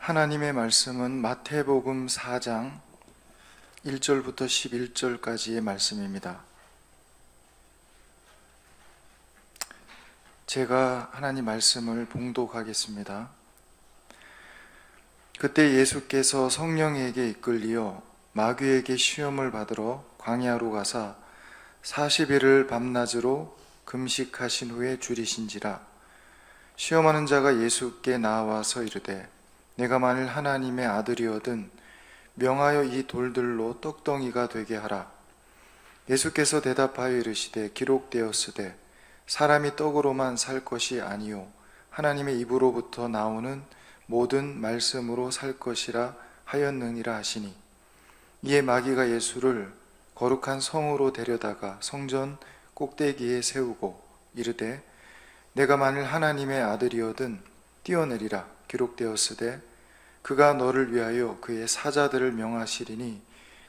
하나님의 말씀은 마태복음 4장 1절부터 11절까지의 말씀입니다. 제가 하나님 말씀을 봉독하겠습니다. 그때 예수께서 성령에게 이끌리어 마귀에게 시험을 받으러 광야로 가사 40일을 밤낮으로 금식하신 후에 줄이신지라. 시험하는 자가 예수께 나와서 이르되 내가 만일 하나님의 아들이거든 명하여 이 돌들로 떡덩이가 되게 하라. 예수께서 대답하여 이르시되 기록되었으되 사람이 떡으로만 살 것이 아니요 하나님의 입으로부터 나오는 모든 말씀으로 살 것이라 하였느니라 하시니, 이에 마귀가 예수를 거룩한 성으로 데려다가 성전 꼭대기에 세우고 이르되 내가 만일 하나님의 아들이거든 뛰어내리라. 기록되었으되 그가 너를 위하여 그의 사자들을 명하시리니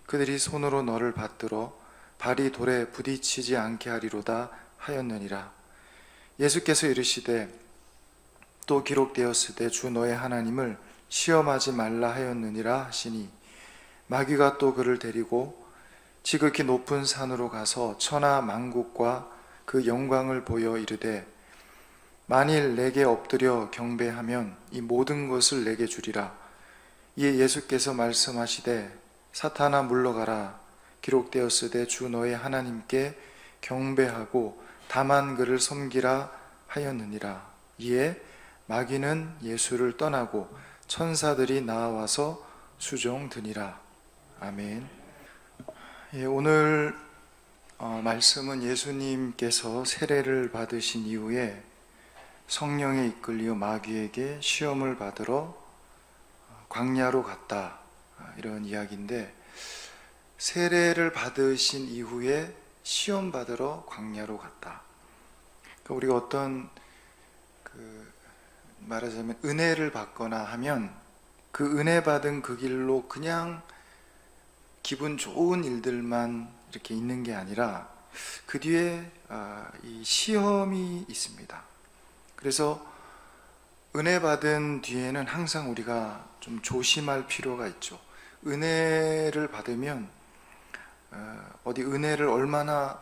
그들이 손으로 너를 받들어 발이 돌에 부딪히지 않게 하리로다 하였느니라. 예수께서 이르시되 또 기록되었으되 주 너의 하나님을 시험하지 말라 하였느니라 하시니, 마귀가 또 그를 데리고 지극히 높은 산으로 가서 천하 만국과 그 영광을 보여 이르되 만일 내게 엎드려 경배하면 이 모든 것을 내게 주리라. 이에 예수께서 말씀하시되 사탄아 물러가라. 기록되었으되 주 너의 하나님께 경배하고 다만 그를 섬기라 하였느니라. 이에 마귀는 예수를 떠나고 천사들이 나와서 수종드니라. 아멘. 오늘 말씀은 예수님께서 세례를 받으신 이후에 성령에 이끌려 마귀에게 시험을 받으러 광야로 갔다, 이런 이야기인데, 세례를 받으신 이후에 시험 받으러 광야로 갔다. 그러니까 우리가 어떤 말하자면 은혜를 받거나 하면 그 은혜 받은 그 길로 그냥 기분 좋은 일들만 이렇게 있는 게 아니라 그 뒤에 이 시험이 있습니다. 그래서 은혜 받은 뒤에는 항상 우리가 좀 조심할 필요가 있죠. 은혜를 받으면 어디 은혜를 얼마나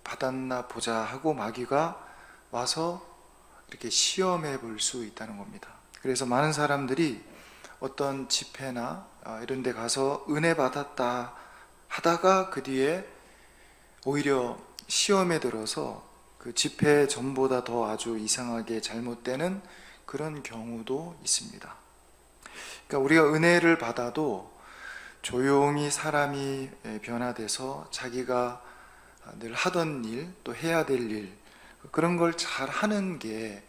받았나 보자 하고 마귀가 와서 이렇게 시험해 볼 수 있다는 겁니다. 그래서 많은 사람들이 어떤 집회나 이런 데 가서 은혜 받았다 하다가 그 뒤에 오히려 시험에 들어서 그 집회 전보다 더 아주 이상하게 잘못되는 그런 경우도 있습니다. 그러니까 우리가 은혜를 받아도 조용히 사람이 변화돼서 자기가 늘 하던 일, 또 해야 될 일, 그런 걸 잘 하는 게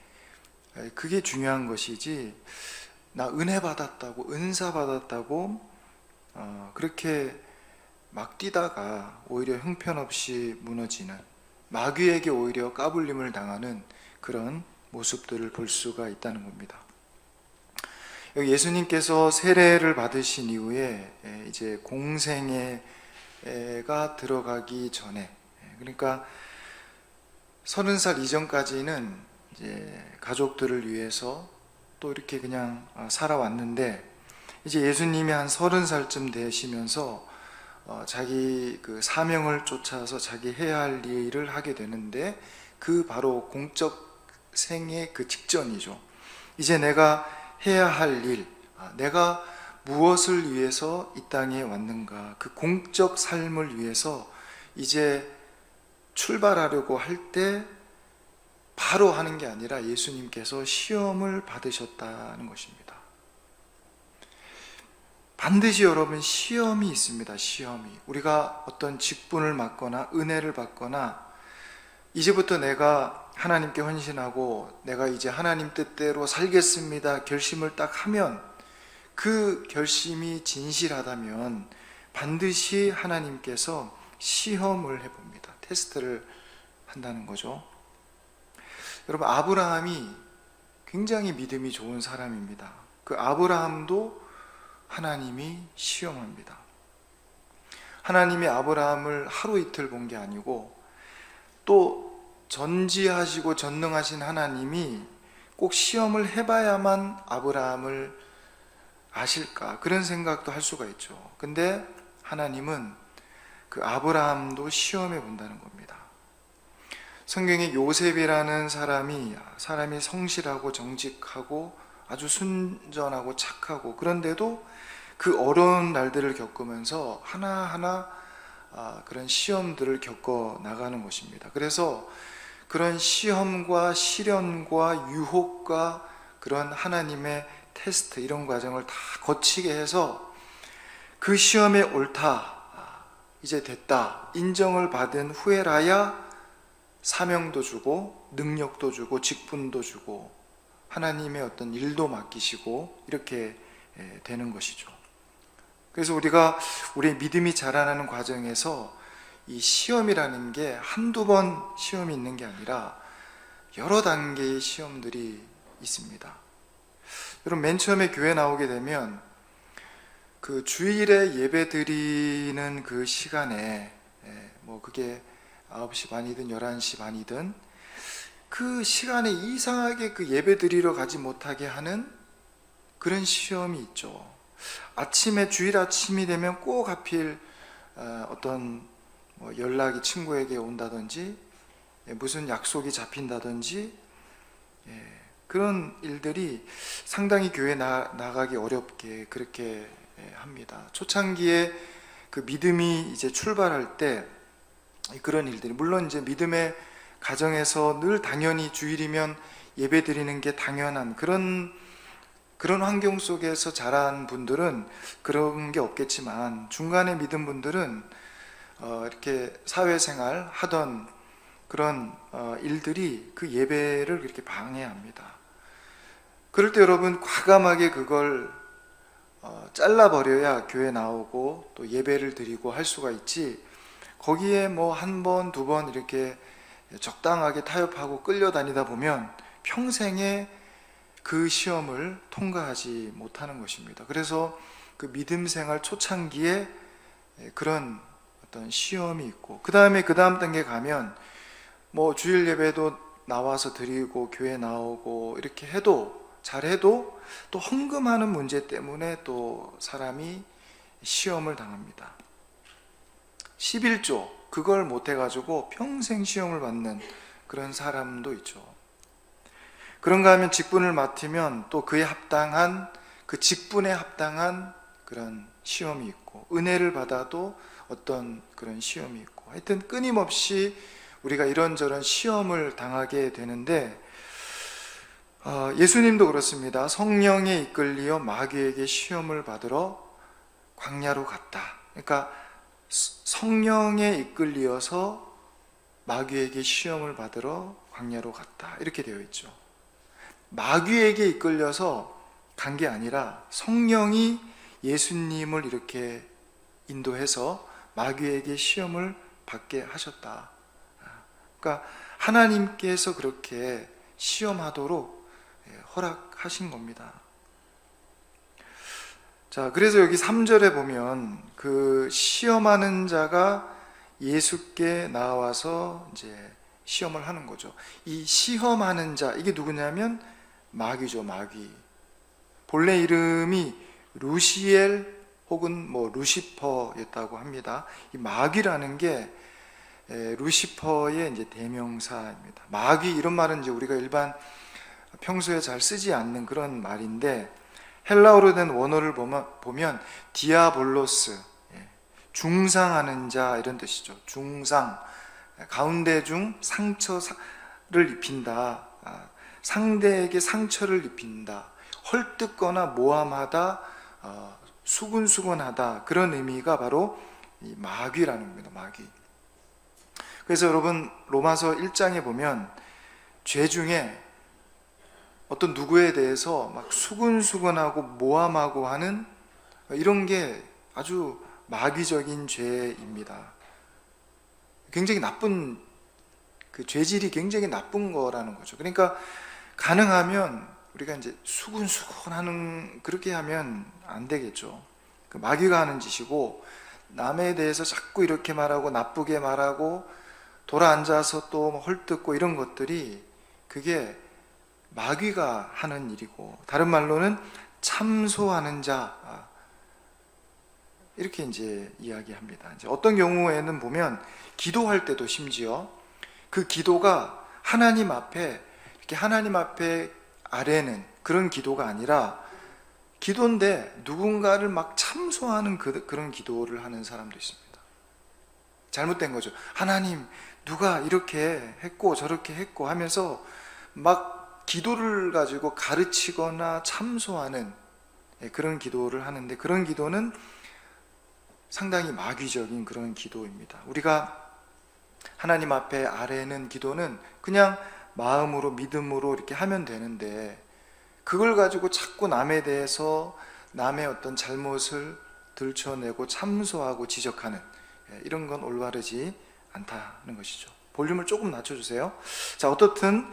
그게 중요한 것이지, 나 은혜 받았다고, 은사 받았다고 그렇게 막 뛰다가 오히려 형편없이 무너지는, 마귀에게 오히려 까불림을 당하는 그런 모습들을 볼 수가 있다는 겁니다. 여기 예수님께서 세례를 받으신 이후에 이제 공생애가 들어가기 전에, 그러니까 30살 이전까지는 이제 가족들을 위해서 또 이렇게 그냥 살아왔는데, 이제 예수님이 한 30살쯤 되시면서 자기 그 사명을 쫓아서 자기 해야 할 일을 하게 되는데, 그 바로 공적 생의 그 직전이죠. 이제 내가 해야 할 일, 내가 무엇을 위해서 이 땅에 왔는가, 그 공적 삶을 위해서 이제 출발하려고 할 때 바로 하는 게 아니라 예수님께서 시험을 받으셨다는 것입니다. 반드시 여러분 시험이 있습니다. 시험이. 우리가 어떤 직분을 맡거나 은혜를 받거나 이제부터 내가 하나님께 헌신하고 내가 이제 하나님 뜻대로 살겠습니다 결심을 딱 하면, 그 결심이 진실하다면 반드시 하나님께서 시험을 해봅니다. 테스트를 한다는 거죠. 여러분, 아브라함이 굉장히 믿음이 좋은 사람입니다. 그 아브라함도 하나님이 시험합니다. 하나님이 아브라함을 하루 이틀 본 게 아니고, 또 전지하시고 전능하신 하나님이 꼭 시험을 해봐야만 아브라함을 아실까? 그런 생각도 할 수가 있죠. 근데 하나님은 그 아브라함도 시험해 본다는 겁니다. 성경에 요셉이라는 사람이 성실하고 정직하고 아주 순전하고 착하고, 그런데도 그 어려운 날들을 겪으면서 하나하나 그런 시험들을 겪어 나가는 것입니다. 그래서 그런 시험과 시련과 유혹과 그런 하나님의 테스트, 이런 과정을 다 거치게 해서 그 시험에 옳다, 이제 됐다, 인정을 받은 후에라야 사명도 주고 능력도 주고 직분도 주고 하나님의 어떤 일도 맡기시고 이렇게 되는 것이죠. 그래서 우리가 우리의 믿음이 자라나는 과정에서 이 시험이라는 게 한두 번 시험이 있는 게 아니라 여러 단계의 시험들이 있습니다. 여러분, 맨 처음에 교회 나오게 되면 그 주일에 예배 드리는 그 시간에 뭐 그게 9시 반이든 11시 반이든 그 시간에 이상하게 그 예배 드리러 가지 못하게 하는 그런 시험이 있죠. 아침에, 주일 아침이 되면 꼭 하필 어떤 뭐 연락이 친구에게 온다든지 무슨 약속이 잡힌다든지 그런 일들이 상당히 교회 나가기 어렵게 그렇게 합니다. 초창기에 그 믿음이 이제 출발할 때 그런 일들이, 물론 이제 믿음의 가정에서 늘 당연히 주일이면 예배 드리는 게 당연한 그런 환경 속에서 자란 분들은 그런 게 없겠지만, 중간에 믿은 분들은 이렇게 사회생활 하던 그런 일들이 그 예배를 그렇게 방해합니다. 그럴 때 여러분, 과감하게 그걸 잘라버려야 교회 나오고 또 예배를 드리고 할 수가 있지, 거기에 뭐 한 번, 두 번 이렇게 적당하게 타협하고 끌려다니다 보면 평생에 그 시험을 통과하지 못하는 것입니다. 그래서 그 믿음 생활 초창기에 그런 어떤 시험이 있고, 그 다음에 그 다음 단계 가면 뭐 주일 예배도 나와서 드리고 교회 나오고 이렇게 해도, 잘해도 또 헌금하는 문제 때문에 또 사람이 시험을 당합니다. 11조 그걸 못해가지고 평생 시험을 받는 그런 사람도 있죠. 그런가 하면 직분을 맡으면 또 그에 합당한, 그 직분에 합당한 그런 시험이 있고, 은혜를 받아도 어떤 그런 시험이 있고, 하여튼 끊임없이 우리가 이런저런 시험을 당하게 되는데, 예수님도 그렇습니다. 성령에 이끌리어 마귀에게 시험을 받으러 광야로 갔다. 그러니까 성령에 이끌리어서 마귀에게 시험을 받으러 광야로 갔다, 이렇게 되어 있죠. 마귀에게 이끌려서 간 게 아니라 성령이 예수님을 이렇게 인도해서 마귀에게 시험을 받게 하셨다. 그러니까 하나님께서 그렇게 시험하도록 허락하신 겁니다. 자, 그래서 여기 3절에 보면 그 시험하는 자가 예수께 나와서 이제 시험을 하는 거죠. 이 시험하는 자, 이게 누구냐면 마귀죠, 마귀. 본래 이름이 루시엘 혹은 뭐 루시퍼였다고 합니다. 이 마귀라는 게 루시퍼의 이제 대명사입니다. 마귀, 이런 말은 이제 우리가 일반 평소에 잘 쓰지 않는 그런 말인데, 헬라어로 된 원어를 보면 디아볼로스, 중상하는 자, 이런 뜻이죠. 중상, 가운데 중 상처를 입힌다, 상대에게 상처를 입힌다, 헐뜯거나 모함하다, 수군수군하다, 그런 의미가 바로 이 마귀라는 겁니다. 마귀. 그래서 여러분, 로마서 1장에 보면 죄 중에 어떤 누구에 대해서 막 수군수군하고 모함하고 하는 이런 게 아주 마귀적인 죄입니다. 굉장히 나쁜, 그 죄질이 굉장히 나쁜 거라는 거죠. 그러니까 가능하면 우리가 이제 수군수군하는, 그렇게 하면 안 되겠죠. 그 마귀가 하는 짓이고, 남에 대해서 자꾸 이렇게 말하고 나쁘게 말하고 돌아앉아서 또 헐뜯고 이런 것들이, 그게 마귀가 하는 일이고, 다른 말로는 참소하는 자, 이렇게 이제 이야기합니다. 이제 어떤 경우에는 보면 기도할 때도 심지어 그 기도가 하나님 앞에 이렇게 하나님 앞에 아뢰는 그런 기도가 아니라 기도인데 누군가를 막 참소하는 그런 기도를 하는 사람도 있습니다. 잘못된 거죠. 하나님, 누가 이렇게 했고 저렇게 했고 하면서 막 기도를 가지고 가르치거나 참소하는 그런 기도를 하는데, 그런 기도는 상당히 마귀적인 그런 기도입니다. 우리가 하나님 앞에 아뢰는 기도는 그냥 마음으로 믿음으로 이렇게 하면 되는데, 그걸 가지고 자꾸 남에 대해서 남의 어떤 잘못을 들춰내고 참소하고 지적하는 이런 건 올바르지 않다는 것이죠. 볼륨을 조금 낮춰주세요. 자, 어떻든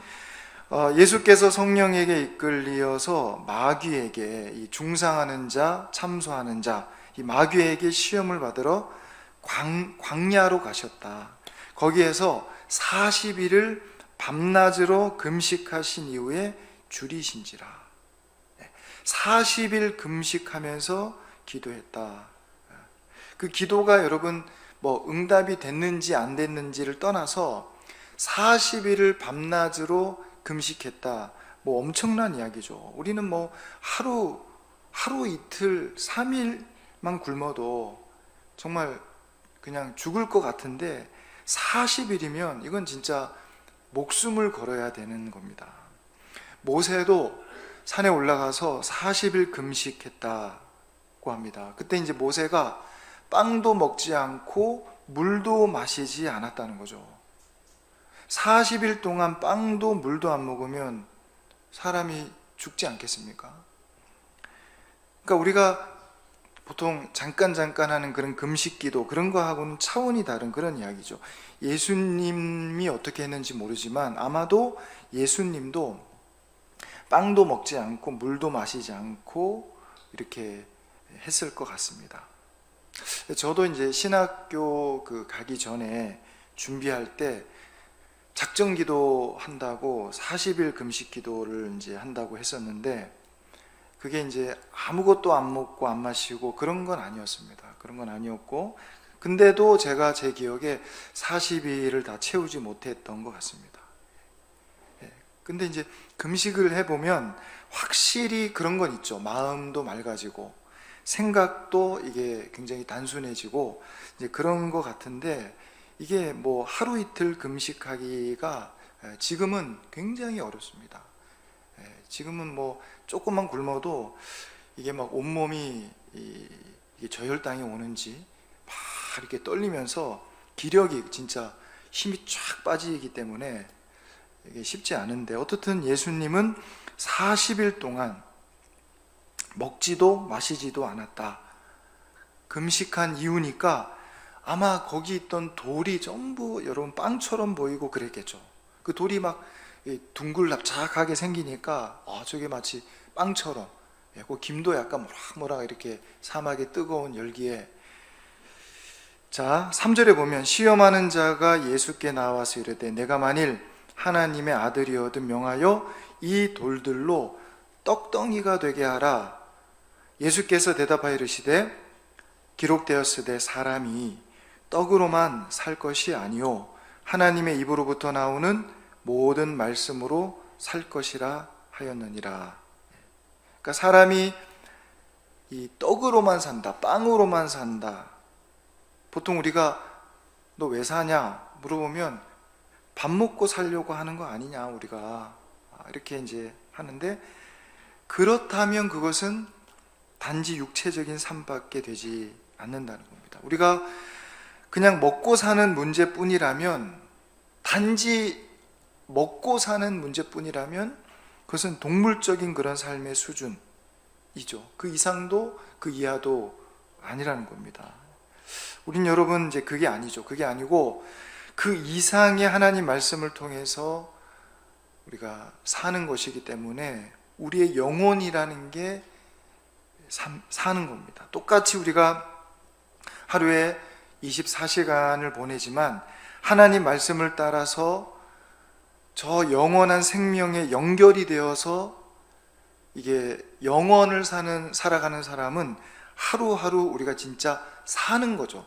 예수께서 성령에게 이끌리어서 마귀에게 이 중상하는 자, 참소하는 자, 이 마귀에게 시험을 받으러 광야로 가셨다. 거기에서 40일을 밤낮으로 금식하신 이후에 줄이신지라. 40일 금식하면서 기도했다. 그 기도가 여러분 응답이 됐는지 안 됐는지를 떠나서 40일을 밤낮으로 금식했다. 엄청난 이야기죠. 우리는 하루 이틀 3일만 굶어도 정말 그냥 죽을 것 같은데 40일이면 이건 진짜 목숨을 걸어야 되는 겁니다. 모세도 산에 올라가서 40일 금식했다고 합니다. 그때 이제 모세가 빵도 먹지 않고 물도 마시지 않았다는 거죠. 40일 동안 빵도 물도 안 먹으면 사람이 죽지 않겠습니까? 그러니까 우리가 보통 잠깐 하는 그런 금식기도, 그런 거하고는 차원이 다른 그런 이야기죠. 예수님이 어떻게 했는지 모르지만 아마도 예수님도 빵도 먹지 않고 물도 마시지 않고 이렇게 했을 것 같습니다. 저도 이제 신학교 가기 전에 준비할 때 작정 기도 한다고 40일 금식 기도를 이제 한다고 했었는데, 그게 이제 아무것도 안 먹고 안 마시고 그런 건 아니었습니다. 그런 건 아니었고, 근데도 제가 제 기억에 40일을 다 채우지 못했던 것 같습니다. 근데 이제 금식을 해보면 확실히 그런 건 있죠. 마음도 맑아지고 생각도 이게 굉장히 단순해지고 이제 그런 것 같은데, 이게 하루 이틀 금식하기가 지금은 굉장히 어렵습니다. 지금은 조금만 굶어도 이게 막 온몸이 이게 저혈당이 오는지 막 이렇게 떨리면서 기력이 진짜 힘이 쫙 빠지기 때문에 이게 쉽지 않은데, 어떻든 예수님은 40일 동안 먹지도 마시지도 않았다. 금식한 이유니까 아마 거기 있던 돌이 전부 여러분 빵처럼 보이고 그랬겠죠. 그 돌이 막 둥글납작하게 생기니까 저게 마치 빵처럼, 그 김도 약간 모락모락 이렇게 사막의 뜨거운 열기에. 자, 3절에 보면 시험하는 자가 예수께 나와서 이르되 내가 만일 하나님의 아들이어든 명하여 이 돌들로 떡덩이가 되게 하라. 예수께서 대답하여 이르시되 기록되었으되 사람이 떡으로만 살 것이 아니요 하나님의 입으로부터 나오는 모든 말씀으로 살 것이라 하였느니라. 그러니까 사람이 이 떡으로만 산다, 빵으로만 산다. 보통 우리가 너 왜 사냐 물어보면 밥 먹고 살려고 하는 거 아니냐 우리가 이렇게 이제 하는데, 그렇다면 그것은 단지 육체적인 삶밖에 되지 않는다는 겁니다. 우리가 그냥 먹고 사는 문제뿐이라면, 단지 먹고 사는 문제뿐이라면 그것은 동물적인 그런 삶의 수준이죠. 그 이상도 그 이하도 아니라는 겁니다. 우린 여러분 이제 그게 아니죠. 그게 아니고 그 이상의 하나님 말씀을 통해서 우리가 사는 것이기 때문에 우리의 영혼이라는 게 사는 겁니다. 똑같이 우리가 하루에 24시간을 보내지만 하나님 말씀을 따라서 저 영원한 생명에 연결이 되어서 이게 영원을 살아가는 사람은 하루하루 우리가 진짜 사는 거죠.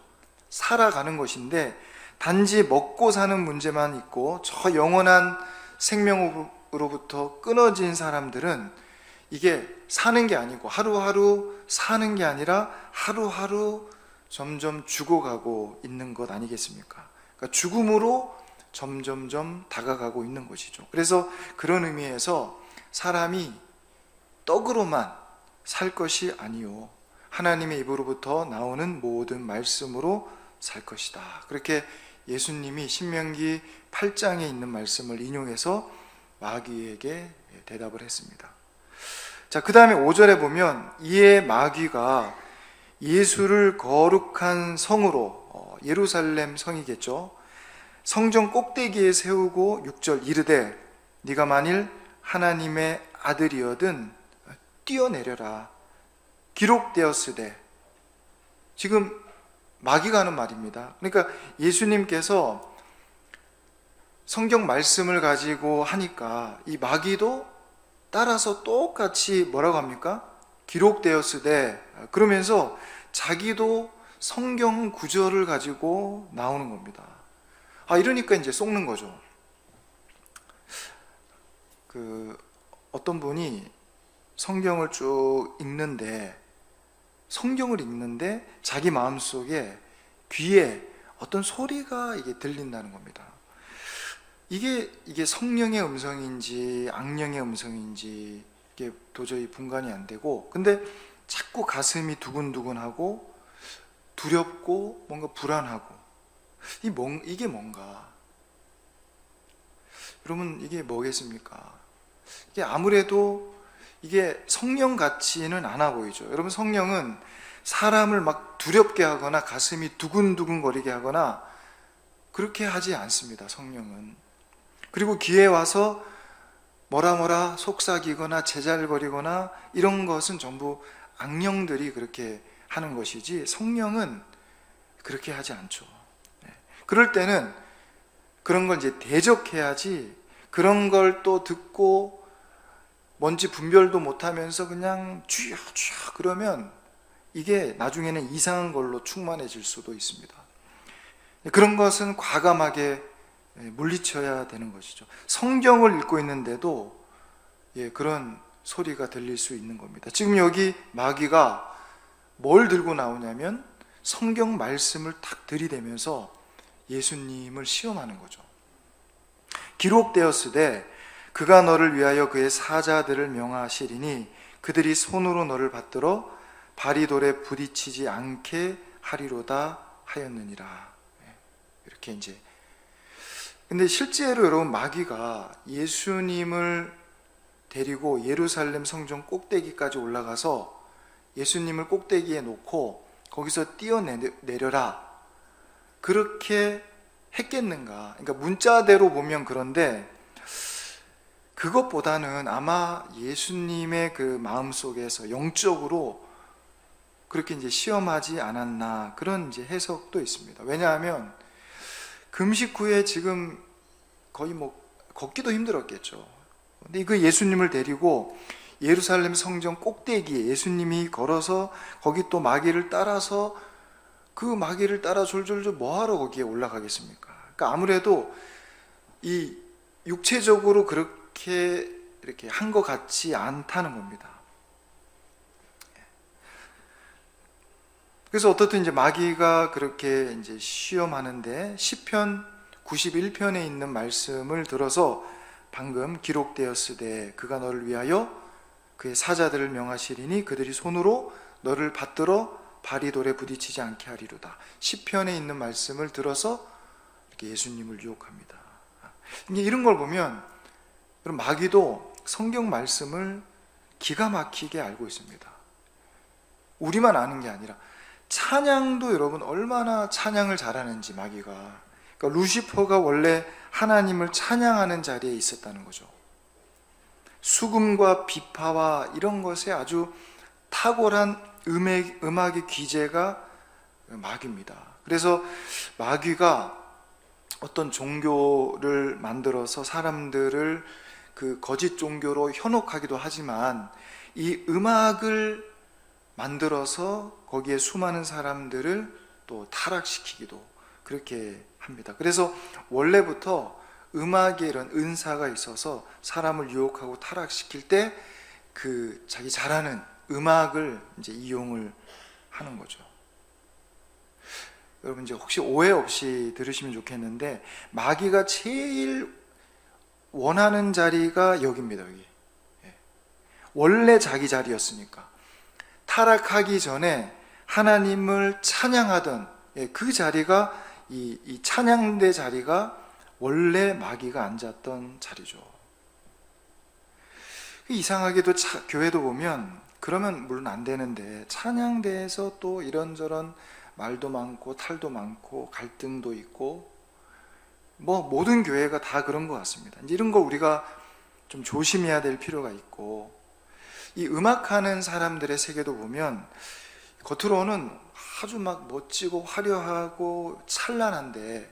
살아가는 것인데, 단지 먹고 사는 문제만 있고 저 영원한 생명으로부터 끊어진 사람들은 이게 사는 게 아니고 하루하루 사는 게 아니라 하루하루 점점 죽어가고 있는 것 아니겠습니까? 그러니까 죽음으로 점점점 다가가고 있는 것이죠. 그래서 그런 의미에서 사람이 떡으로만 살 것이 아니요 하나님의 입으로부터 나오는 모든 말씀으로 살 것이다. 그렇게 예수님이 신명기 8장에 있는 말씀을 인용해서 마귀에게 대답을 했습니다. 자, 그 다음에 5절에 보면 이에 마귀가 예수를 거룩한 성으로, 예루살렘 성이겠죠, 성전 꼭대기에 세우고 6절 이르되 네가 만일 하나님의 아들이어든 뛰어내려라. 기록되었으되, 지금 마귀가 하는 말입니다. 그러니까 예수님께서 성경 말씀을 가지고 하니까 이 마귀도 따라서 똑같이 뭐라고 합니까? 기록되었으되, 그러면서 자기도 성경 구절을 가지고 나오는 겁니다. 이러니까 이제 속는 거죠. 어떤 분이 성경을 쭉 읽는데 자기 마음속에 귀에 어떤 소리가 이게 들린다는 겁니다. 이게 성령의 음성인지 악령의 음성인지 이게 도저히 분간이 안 되고, 근데 자꾸 가슴이 두근두근하고 두렵고 뭔가 불안하고, 이게 뭔가, 여러분 이게 뭐겠습니까? 이게 아무래도 이게 성령 같지는 않아 보이죠. 여러분, 성령은 사람을 막 두렵게 하거나 가슴이 두근두근거리게 하거나 그렇게 하지 않습니다. 성령은. 그리고 귀에 와서 뭐라 속삭이거나 제잘거리거나 이런 것은 전부 악령들이 그렇게 하는 것이지 성령은 그렇게 하지 않죠. 그럴 때는 그런 걸 이제 대적해야지, 그런 걸 또 듣고 뭔지 분별도 못하면서 그냥 쥐어 그러면 이게 나중에는 이상한 걸로 충만해질 수도 있습니다. 그런 것은 과감하게 물리쳐야 되는 것이죠. 성경을 읽고 있는데도 그런 소리가 들릴 수 있는 겁니다. 지금 여기 마귀가 뭘 들고 나오냐면 성경 말씀을 탁 들이대면서 예수님을 시험하는 거죠. 기록되었으되 그가 너를 위하여 그의 사자들을 명하시리니 그들이 손으로 너를 받들어 발이 돌에 부딪히지 않게 하리로다 하였느니라. 이렇게 이제, 근데 실제로 여러분, 마귀가 예수님을 데리고 예루살렘 성전 꼭대기까지 올라가서 예수님을 꼭대기에 놓고 거기서 뛰어내려라, 그렇게 했겠는가? 그러니까 문자대로 보면 그런데, 그것보다는 아마 예수님의 그 마음속에서 영적으로 그렇게 이제 시험하지 않았나, 그런 이제 해석도 있습니다. 왜냐하면 금식 후에 지금 거의 걷기도 힘들었겠죠. 근데 그 예수님을 데리고 예루살렘 성전 꼭대기에 예수님이 걸어서 거기 또 마귀를 따라서, 그 마귀를 따라 졸졸졸 뭐하러 거기에 올라가겠습니까? 그러니까 아무래도 이 육체적으로 그렇게 이렇게 한 것 같지 않다는 겁니다. 그래서 어떻든 이제 마귀가 그렇게 이제 시험하는데, 시편 91편에 있는 말씀을 들어서 방금 기록되었으되 그가 너를 위하여 그의 사자들을 명하시리니 그들이 손으로 너를 받들어 발이 돌에 부딪히지 않게 하리로다. 시편에 있는 말씀을 들어서 이렇게 예수님을 유혹합니다. 이런 걸 보면 여러분, 마귀도 성경 말씀을 기가 막히게 알고 있습니다. 우리만 아는 게 아니라 찬양도, 여러분 얼마나 찬양을 잘하는지 마귀가. 그러니까 루시퍼가 원래 하나님을 찬양하는 자리에 있었다는 거죠. 수금과 비파와 이런 것에 아주 탁월한 음악의 귀재가 마귀입니다. 그래서 마귀가 어떤 종교를 만들어서 사람들을 그 거짓 종교로 현혹하기도 하지만, 이 음악을 만들어서 거기에 수많은 사람들을 또 타락시키기도 그렇게 합니다. 그래서 원래부터 음악에 이런 은사가 있어서 사람을 유혹하고 타락시킬 때 그 자기 잘하는 음악을 이제 이용을 하는 거죠. 여러분 이제 혹시 오해 없이 들으시면 좋겠는데, 마귀가 제일 원하는 자리가 여기입니다. 여기. 원래 자기 자리였으니까. 타락하기 전에 하나님을 찬양하던 그 자리가 이 찬양대 자리가 원래 마귀가 앉았던 자리죠. 이상하게도 교회도 보면 그러면 물론 안 되는데, 찬양대에서 또 이런저런 말도 많고 탈도 많고 갈등도 있고, 뭐 모든 교회가 다 그런 것 같습니다. 이런 거 우리가 좀 조심해야 될 필요가 있고, 이 음악하는 사람들의 세계도 보면 겉으로는 아주 막 멋지고 화려하고 찬란한데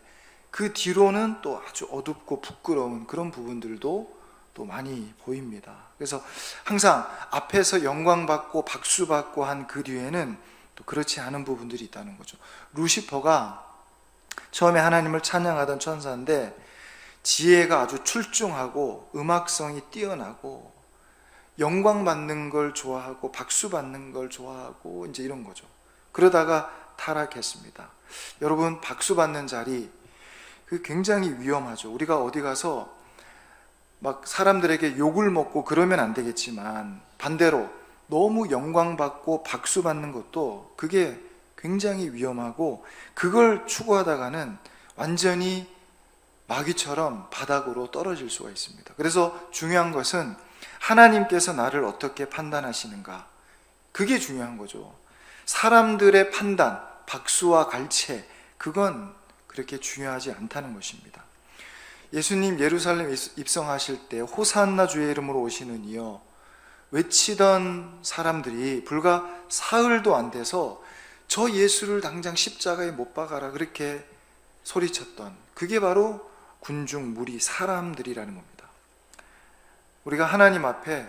그 뒤로는 또 아주 어둡고 부끄러운 그런 부분들도 또 많이 보입니다. 그래서 항상 앞에서 영광받고 박수받고 한 그 뒤에는 또 그렇지 않은 부분들이 있다는 거죠. 루시퍼가 처음에 하나님을 찬양하던 천사인데 지혜가 아주 출중하고 음악성이 뛰어나고 영광받는 걸 좋아하고 박수받는 걸 좋아하고 이제 이런 거죠. 그러다가 타락했습니다. 여러분, 박수받는 자리 그 굉장히 위험하죠. 우리가 어디 가서 막 사람들에게 욕을 먹고 그러면 안 되겠지만, 반대로 너무 영광받고 박수받는 것도 그게 굉장히 위험하고, 그걸 추구하다가는 완전히 마귀처럼 바닥으로 떨어질 수가 있습니다. 그래서 중요한 것은 하나님께서 나를 어떻게 판단하시는가, 그게 중요한 거죠. 사람들의 판단, 박수와 갈채, 그건 그렇게 중요하지 않다는 것입니다. 예수님 예루살렘 입성하실 때 호산나 주의 이름으로 오시는 이여 외치던 사람들이 불과 사흘도 안 돼서 저 예수를 당장 십자가에 못 박아라 그렇게 소리쳤던, 그게 바로 군중 무리 사람들이라는 겁니다. 우리가 하나님 앞에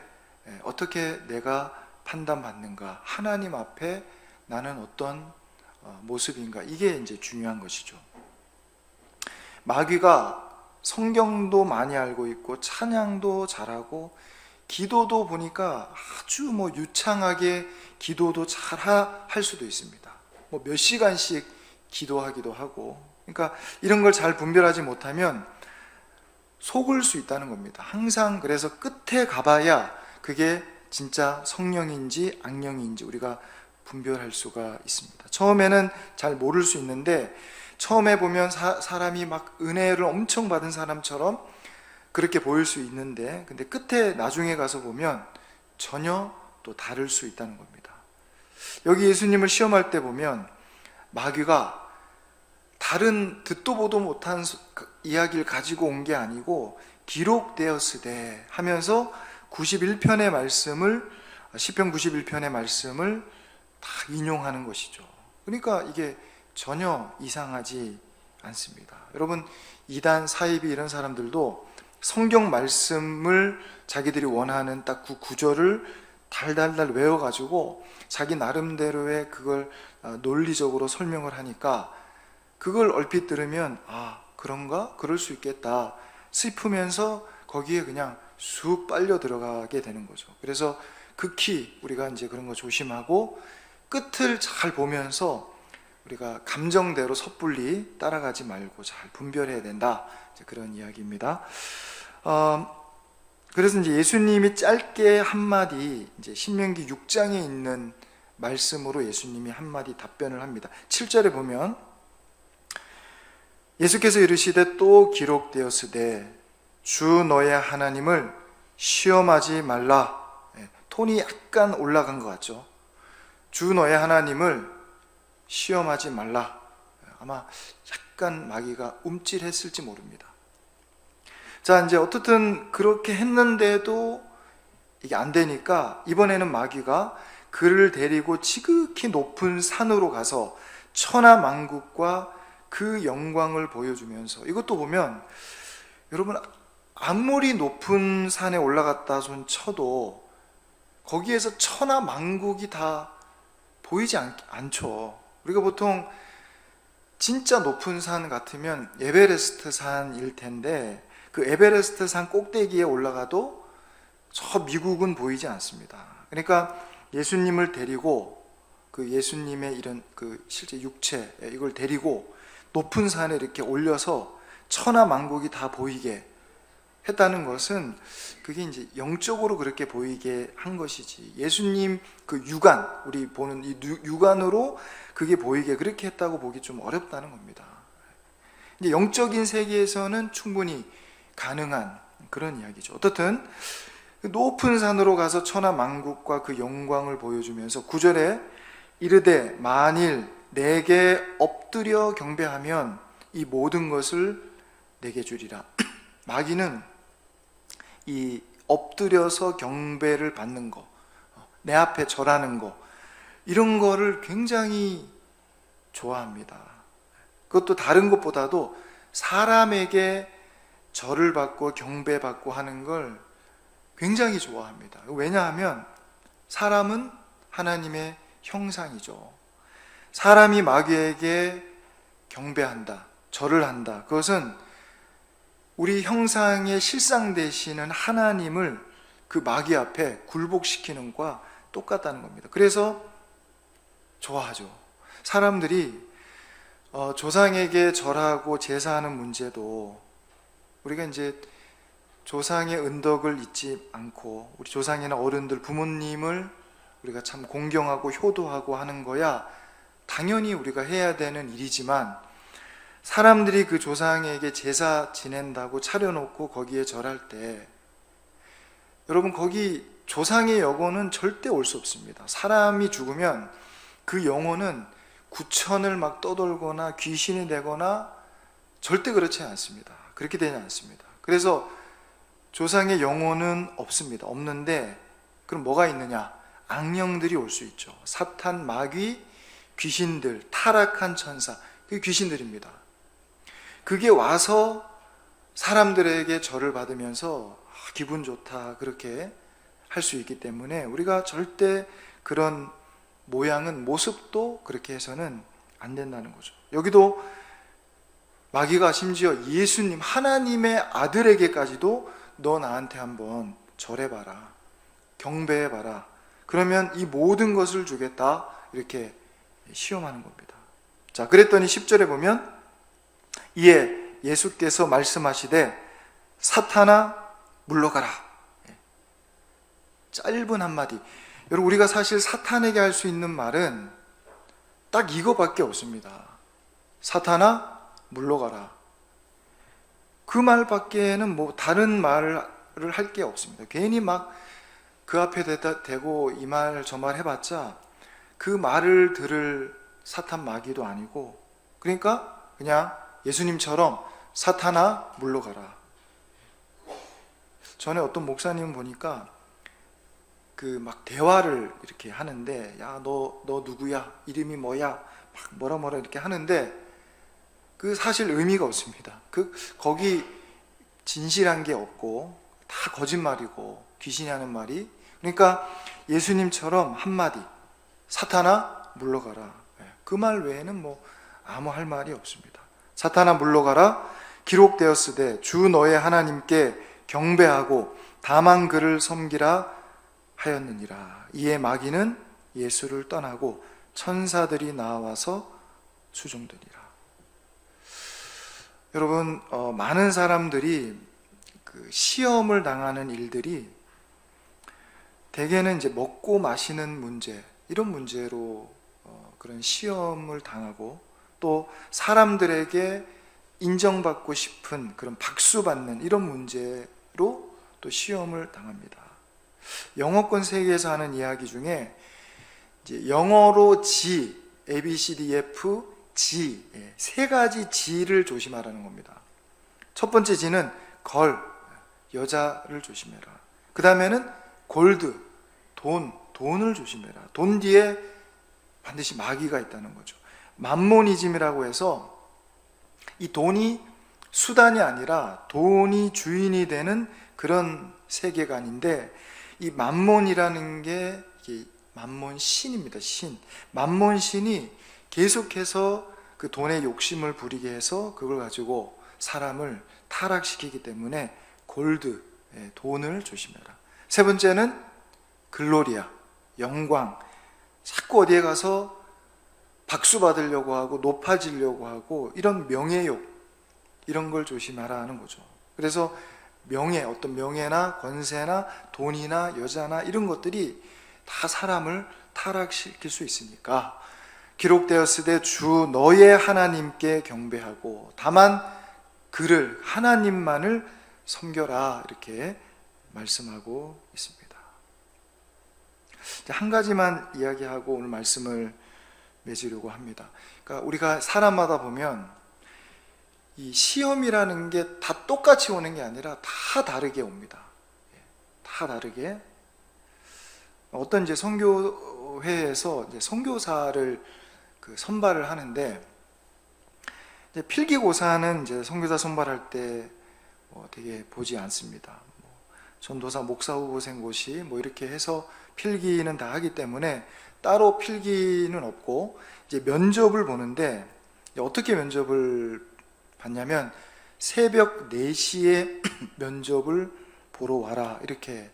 어떻게 내가 판단받는가, 하나님 앞에 나는 어떤 모습인가, 이게 이제 중요한 것이죠. 마귀가 성경도 많이 알고 있고 찬양도 잘하고 기도도 보니까 아주 뭐 유창하게 기도도 잘 할 수도 있습니다. 뭐 몇 시간씩 기도하기도 하고, 그러니까 이런 걸 잘 분별하지 못하면 속을 수 있다는 겁니다. 항상 그래서 끝에 가봐야 그게 진짜 성령인지 악령인지 우리가 분별할 수가 있습니다. 처음에는 잘 모를 수 있는데, 처음에 보면 사람이 막 은혜를 엄청 받은 사람처럼 그렇게 보일 수 있는데, 근데 끝에 나중에 가서 보면 전혀 또 다를 수 있다는 겁니다. 여기 예수님을 시험할 때 보면 마귀가 다른 듣도 보도 못한 이야기를 가지고 온 게 아니고 기록되었으되 하면서 91편의 말씀을, 시편 91편의 말씀을 다 인용하는 것이죠. 그러니까 이게 전혀 이상하지 않습니다. 여러분, 이단, 사이비 이런 사람들도 성경 말씀을 자기들이 원하는 딱 그 구절을 달달달 외워가지고 자기 나름대로의 그걸 논리적으로 설명을 하니까 그걸 얼핏 들으면 아, 그런가? 그럴 수 있겠다 싶으면서 거기에 그냥 쑥 빨려 들어가게 되는 거죠. 그래서 극히 우리가 이제 그런 거 조심하고 끝을 잘 보면서 우리가 감정대로 섣불리 따라가지 말고 잘 분별해야 된다, 이제 그런 이야기입니다. 그래서 이제 예수님이 짧게 한마디, 이제 신명기 6장에 있는 말씀으로 예수님이 한마디 답변을 합니다. 7절에 보면 예수께서 이르시되 또 기록되었으되 주 너의 하나님을 시험하지 말라. 톤이 약간 올라간 것 같죠. 주 너의 하나님을 시험하지 말라. 아마 약간 마귀가 움찔했을지 모릅니다. 자, 이제 어떻든 그렇게 했는데도 이게 안 되니까 이번에는 마귀가 그를 데리고 지극히 높은 산으로 가서 천하만국과 그 영광을 보여주면서, 이것도 보면 여러분 아무리 높은 산에 올라갔다 손 쳐도 거기에서 천하 만국이 다 보이지 않죠. 우리가 보통 진짜 높은 산 같으면 에베레스트 산일 텐데 그 에베레스트 산 꼭대기에 올라가도 저 미국은 보이지 않습니다. 그러니까 예수님을 데리고 그 예수님의 이런 그 실제 육체 이걸 데리고 높은 산에 이렇게 올려서 천하 만국이 다 보이게 했다는 것은 그게 이제 영적으로 그렇게 보이게 한 것이지, 예수님 그 육안, 우리 보는 이 육안으로 그게 보이게 그렇게 했다고 보기 좀 어렵다는 겁니다. 이제 영적인 세계에서는 충분히 가능한 그런 이야기죠. 어떻든 높은 산으로 가서 천하 만국과 그 영광을 보여주면서 9절에 이르되 만일 내게 엎드려 경배하면 이 모든 것을 내게 주리라. 마귀는 이 엎드려서 경배를 받는 거, 내 앞에 절하는 거, 이런 거를 굉장히 좋아합니다. 그것도 다른 것보다도 사람에게 절을 받고 경배받고 하는 걸 굉장히 좋아합니다. 왜냐하면 사람은 하나님의 형상이죠. 사람이 마귀에게 경배한다, 절을 한다, 그것은 우리 형상의 실상 되시는 하나님을 그 마귀 앞에 굴복시키는 것과 똑같다는 겁니다. 그래서 좋아하죠. 사람들이 조상에게 절하고 제사하는 문제도 우리가 이제 조상의 은덕을 잊지 않고 우리 조상이나 어른들, 부모님을 우리가 참 공경하고 효도하고 하는 거야 당연히 우리가 해야 되는 일이지만, 사람들이 그 조상에게 제사 지낸다고 차려놓고 거기에 절할 때 여러분, 거기 조상의 영혼은 절대 올 수 없습니다. 사람이 죽으면 그 영혼은 구천을 막 떠돌거나 귀신이 되거나 절대 그렇지 않습니다. 그렇게 되지 않습니다. 그래서 조상의 영혼은 없습니다. 없는데 그럼 뭐가 있느냐? 악령들이 올 수 있죠. 사탄, 마귀, 귀신들, 타락한 천사, 그게 귀신들입니다. 그게 와서 사람들에게 절을 받으면서 기분 좋다 그렇게 할 수 있기 때문에 우리가 절대 그런 모양은, 모습도 그렇게 해서는 안 된다는 거죠. 여기도 마귀가 심지어 예수님, 하나님의 아들에게까지도 너 나한테 한번 절해봐라, 경배해봐라, 그러면 이 모든 것을 주겠다, 이렇게 시험하는 겁니다. 자, 그랬더니 10절에 보면 이에 예수께서 말씀하시되 사탄아 물러가라. 짧은 한마디. 여러분, 우리가 사실 사탄에게 할 수 있는 말은 딱 이거밖에 없습니다. 사탄아 물러가라. 그 말밖에는 뭐 다른 말을 할 게 없습니다. 괜히 막 그 앞에 대고 이 말 저 말 해봤자 그 말을 들을 사탄 마귀도 아니고, 그러니까 그냥 예수님처럼 사탄아 물러가라. 전에 어떤 목사님 보니까 그 막 대화를 이렇게 하는데, 야 너 누구야? 이름이 뭐야? 막 뭐라 이렇게 하는데 그 사실 의미가 없습니다. 거기 진실한 게 없고 다 거짓말이고 귀신이 하는 말이. 그러니까 예수님처럼 한마디 사탄아 물러가라, 그 말 외에는 뭐 아무 할 말이 없습니다. 사탄아 물러가라. 기록되었으되 주 너의 하나님께 경배하고 다만 그를 섬기라 하였느니라. 이에 마귀는 예수를 떠나고 천사들이 나와서 수종되니라. 여러분, 많은 사람들이 그 시험을 당하는 일들이 대개는 이제 먹고 마시는 문제, 이런 문제로 그런 시험을 당하고, 또 사람들에게 인정받고 싶은 그런 박수받는 이런 문제로 또 시험을 당합니다. 영어권 세계에서 하는 이야기 중에 이제 영어로 G, A, B, C, D, F, G, 세 가지 G를 조심하라는 겁니다. 첫 번째 G는 걸, 여자를 조심해라. 그 다음에는 골드, 돈을 조심해라. 돈 뒤에 반드시 마귀가 있다는 거죠. 맘모니즘이라고 해서 이 돈이 수단이 아니라 돈이 주인이 되는 그런 세계관인데, 이 만몬이라는 게 이게 만몬신입니다. 신. 만몬신이 계속해서 그 돈에 욕심을 부리게 해서 그걸 가지고 사람을 타락시키기 때문에 골드, 돈을 조심해라. 세 번째는 글로리아, 영광. 자꾸 어디에 가서 박수 받으려고 하고 높아지려고 하고 이런 명예욕, 이런 걸 조심하라 하는 거죠. 그래서 명예, 어떤 명예나 권세나 돈이나 여자나 이런 것들이 다 사람을 타락시킬 수 있으니까 기록되었으되 주 너의 하나님께 경배하고 다만 그를, 하나님만을 섬겨라, 이렇게 말씀하고 있습니다. 한 가지만 이야기하고 오늘 말씀을 맺으려고 합니다. 그러니까 우리가 사람마다 보면 이 시험이라는 게 다 똑같이 오는 게 아니라 다 다르게 옵니다. 다 다르게. 어떤 이제 선교회에서 이제 선교사를 선발을 하는데, 이제 필기고사는 이제 선교사 선발할 때 되게 보지 않습니다. 전도사, 목사 후보생고시 이렇게 해서 필기는 다 하기 때문에 따로 필기는 없고 이제 면접을 보는데, 어떻게 면접을 봤냐면 새벽 4시에 면접을 보러 와라, 이렇게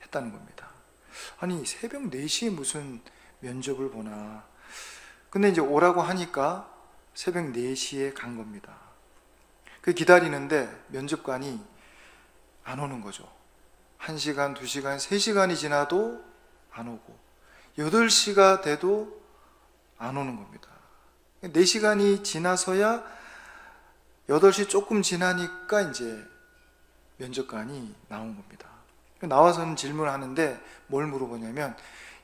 했다는 겁니다. 아니, 새벽 4시에 무슨 면접을 보나. 근데 이제 오라고 하니까 새벽 4시에 간 겁니다. 그 기다리는데 면접관이 안 오는 거죠. 1시간, 2시간, 3시간이 지나도 안 오고 8시가 돼도 안 오는 겁니다. 4시간이 지나서야 8시 조금 지나니까 이제 면접관이 나온 겁니다. 나와서는 질문을 하는데 뭘 물어보냐면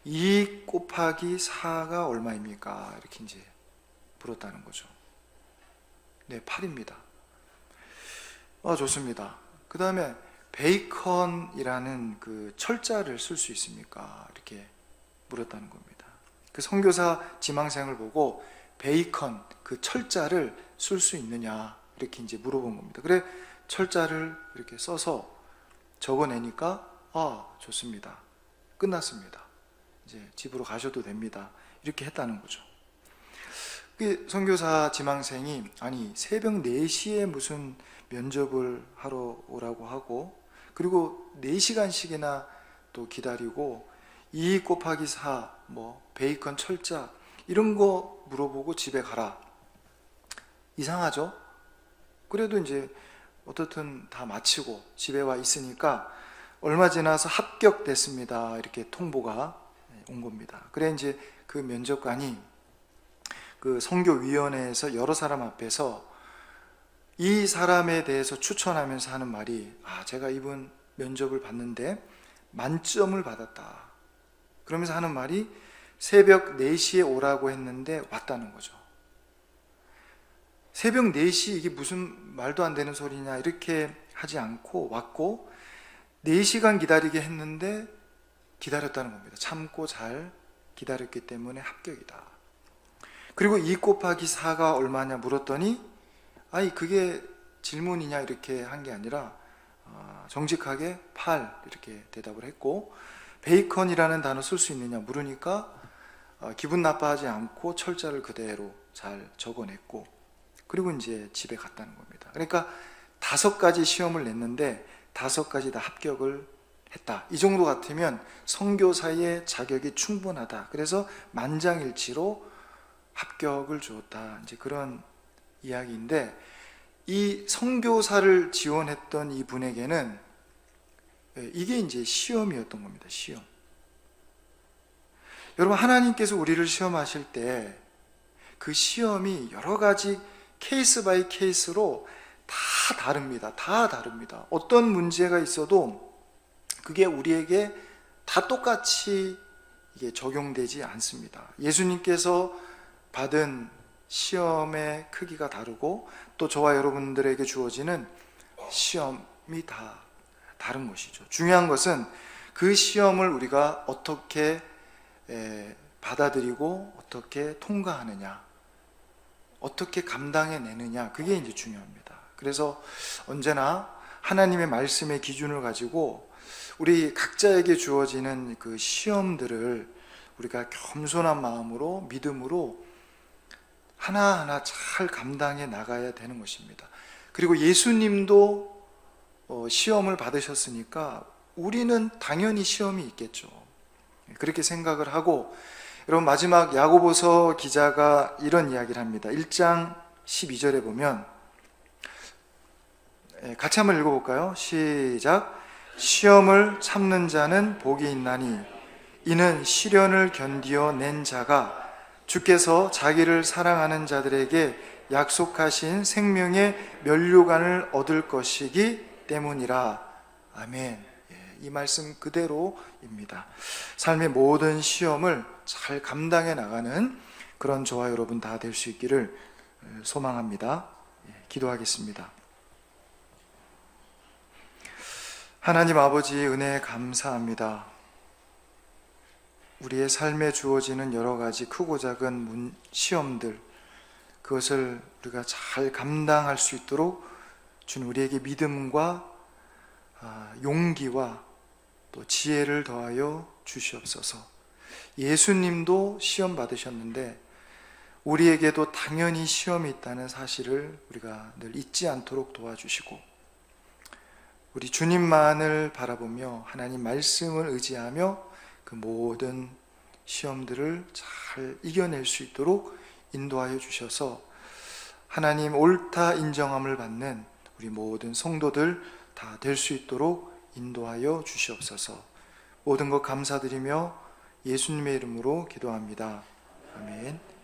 2 곱하기 4가 얼마입니까? 이렇게 이제 물었다는 거죠. 네, 8입니다. 좋습니다. 그 다음에 베이컨이라는 그 철자를 쓸 수 있습니까? 이렇게 물었다는 겁니다. 그 선교사 지망생을 보고 베이컨, 그 철자를 쓸 수 있느냐, 이렇게 이제 물어본 겁니다. 그래, 철자를 이렇게 써서 적어내니까 좋습니다. 끝났습니다. 이제 집으로 가셔도 됩니다. 이렇게 했다는 거죠. 그 선교사 지망생이 아니 새벽 4시에 무슨 면접을 하러 오라고 하고, 그리고 4시간씩이나 또 기다리고 2 곱하기 4, 베이컨 철자 이런 거 물어보고 집에 가라. 이상하죠? 그래도 이제 어떻든 다 마치고 집에 와 있으니까 얼마 지나서 합격됐습니다, 이렇게 통보가 온 겁니다. 그래 이제 그 면접관이 그 선교위원회에서 여러 사람 앞에서 이 사람에 대해서 추천하면서 하는 말이, 제가 이분 면접을 봤는데 만점을 받았다. 그러면서 하는 말이 새벽 4시에 오라고 했는데 왔다는 거죠. 새벽 4시, 이게 무슨 말도 안 되는 소리냐, 이렇게 하지 않고 왔고 4시간 기다리게 했는데 기다렸다는 겁니다. 참고 잘 기다렸기 때문에 합격이다. 그리고 2 곱하기 4가 얼마냐 물었더니 그게 질문이냐 이렇게 한 게 아니라 정직하게 8 이렇게 대답을 했고, 베이컨이라는 단어 쓸 수 있느냐 물으니까 기분 나빠하지 않고 철자를 그대로 잘 적어냈고, 그리고 이제 집에 갔다는 겁니다. 그러니까 5가지 시험을 냈는데 5가지 다 합격을 했다. 이 정도 같으면 선교사의 자격이 충분하다. 그래서 만장일치로 합격을 주었다. 이제 그런 이야기인데, 이 선교사를 지원했던 이 분에게는 이게 이제 시험이었던 겁니다. 시험. 여러분, 하나님께서 우리를 시험하실 때 그 시험이 여러 가지 케이스 바이 케이스로 다 다릅니다. 다 다릅니다. 어떤 문제가 있어도 그게 우리에게 다 똑같이 이게 적용되지 않습니다. 예수님께서 받은 시험의 크기가 다르고 또 저와 여러분들에게 주어지는 시험이 다 다른 것이죠. 중요한 것은 그 시험을 우리가 어떻게 받아들이고 어떻게 통과하느냐, 어떻게 감당해내느냐, 그게 이제 중요합니다. 그래서 언제나 하나님의 말씀의 기준을 가지고 우리 각자에게 주어지는 그 시험들을 우리가 겸손한 마음으로, 믿음으로 하나하나 잘 감당해 나가야 되는 것입니다. 그리고 예수님도 시험을 받으셨으니까 우리는 당연히 시험이 있겠죠. 그렇게 생각을 하고, 여러분, 마지막 야고보서 기자가 이런 이야기를 합니다. 1장 12절에 보면, 같이 한번 읽어볼까요? 시작. 시험을 참는 자는 복이 있나니 이는 시련을 견디어 낸 자가 주께서 자기를 사랑하는 자들에게 약속하신 생명의 면류관을 얻을 것이기 때문이라. 아멘. 이 말씀 그대로입니다. 삶의 모든 시험을 잘 감당해 나가는 그런 저와 여러분 다 될 수 있기를 소망합니다. 기도하겠습니다. 하나님 아버지, 은혜에 감사합니다. 우리의 삶에 주어지는 여러 가지 크고 작은 시험들, 그것을 우리가 잘 감당할 수 있도록 주는 우리에게 믿음과 용기와 또 지혜를 더하여 주시옵소서. 예수님도 시험 받으셨는데 우리에게도 당연히 시험이 있다는 사실을 우리가 늘 잊지 않도록 도와주시고, 우리 주님만을 바라보며 하나님 말씀을 의지하며 그 모든 시험들을 잘 이겨낼 수 있도록 인도하여 주셔서 하나님 옳다 인정함을 받는 우리 모든 성도들 다 될 수 있도록 인도하여 주시옵소서. 모든 것 감사드리며 예수님의 이름으로 기도합니다. 아멘.